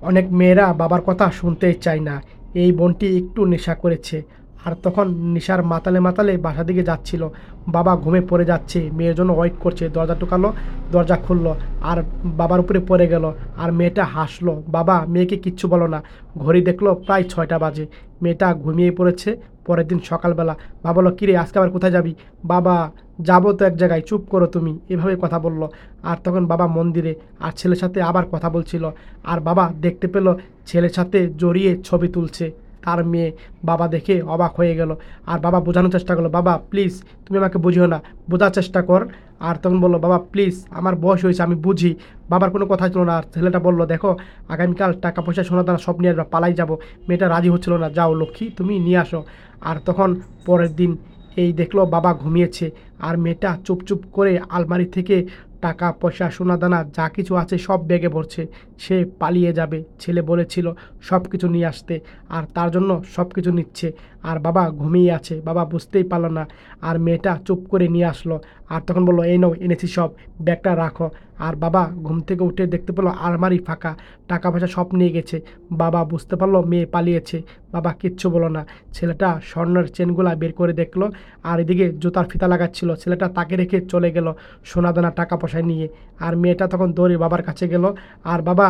অনেক মেয়েরা বাবার কথা শুনতেই চায় না। এই বোনটি একটু নেশা করেছে। আর তখন নেশার মাতালে মাতালে বাসা দিকে যাচ্ছিল। বাবা ঘুমে পড়ে যাচ্ছে, মেয়ের জন্য ওয়েট করছে। দরজা টোকালো, দরজা খুললো, আর বাবার উপরে পড়ে গেল। আর মেয়েটা হাসলো। বাবা মেয়েকে কিচ্ছু বলো না। ঘড়ি দেখলো প্রায় 6টা বাজে। মেয়েটা ঘুমিয়ে পড়েছে। পরের দিন সকালবেলা বাবা বললো, কিরে আজকে আবার কোথায় যাবি? বাবা, যাবো তো এক জায়গায়, চুপ করো তুমি, এভাবে কথা বলল। আর তখন বাবা মন্দিরে আর ছেলের সাথে আবার কথা বলছিল। আর বাবা দেখতে পেল ছেলের সাথে জড়িয়ে ছবি তুলছে তার মেয়ে। বাবা দেখে অবাক হয়ে গেল। আর বাবা বোঝানোর চেষ্টা করলো, বাবা প্লিজ তুমি আমাকে বুঝিও না, বোঝার চেষ্টা কর। আর তখন বললো, বাবা প্লিজ, আমার বয়স হয়েছে, আমি বুঝি। বাবার কোনো কথা ছিল না। আর ছেলেটা বলল, দেখো আগামীকাল টাকা পয়সা সোনা দানা সব নিয়ে আসবা, পালাই যাবো। মেয়েটা রাজি হচ্ছিল না, যাও লক্ষ্মী তুমি নিয়ে আসো। আর তখন পরের দিন এই দেখলো বাবা ঘুমিয়েছে। আর মেয়েটা চুপ চুপ করে আলমারি থেকে টাকা পয়সা সোনা দানা যা কিছু আছে সব ব্যাগে ভরছে। সে পালিয়ে যাবে, ছেলে বলেছিল সব কিছু নিয়ে আসতে। আর তার জন্য সব কিছু নিচ্ছে। আর বাবা ঘুমিয়ে আছে, বাবা বুঝতেই পারলো না। আর মেয়েটা চুপ করে নিয়ে আসলো। আর তখন বললো, এই নাও এনেছি সব, ব্যাগটা রাখো। আর বাবা ঘুম থেকে উঠে দেখতে পেলো আলমারি ফাঁকা, টাকা পয়সা সব নিয়ে গেছে। বাবা বুঝতে পারলো মেয়ে পালিয়েছে। বাবা কিচ্ছু বলো না। ছেলেটা স্বর্ণের চেনগুলা বের করে দেখলো। আর এদিকে জুতার ফিতা লাগাচ্ছিল। ছেলেটা তাকে রেখে চলে গেল সোনা দানা টাকা পয়সা নিয়ে। আর মেয়েটা তখন দৌড়ে বাবার কাছে গেল। আর বাবা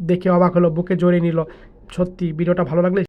দেখে অবাক হলো, বুকে জড়িয়ে নিল। সত্যি ভিডিওটা ভালো লাগলে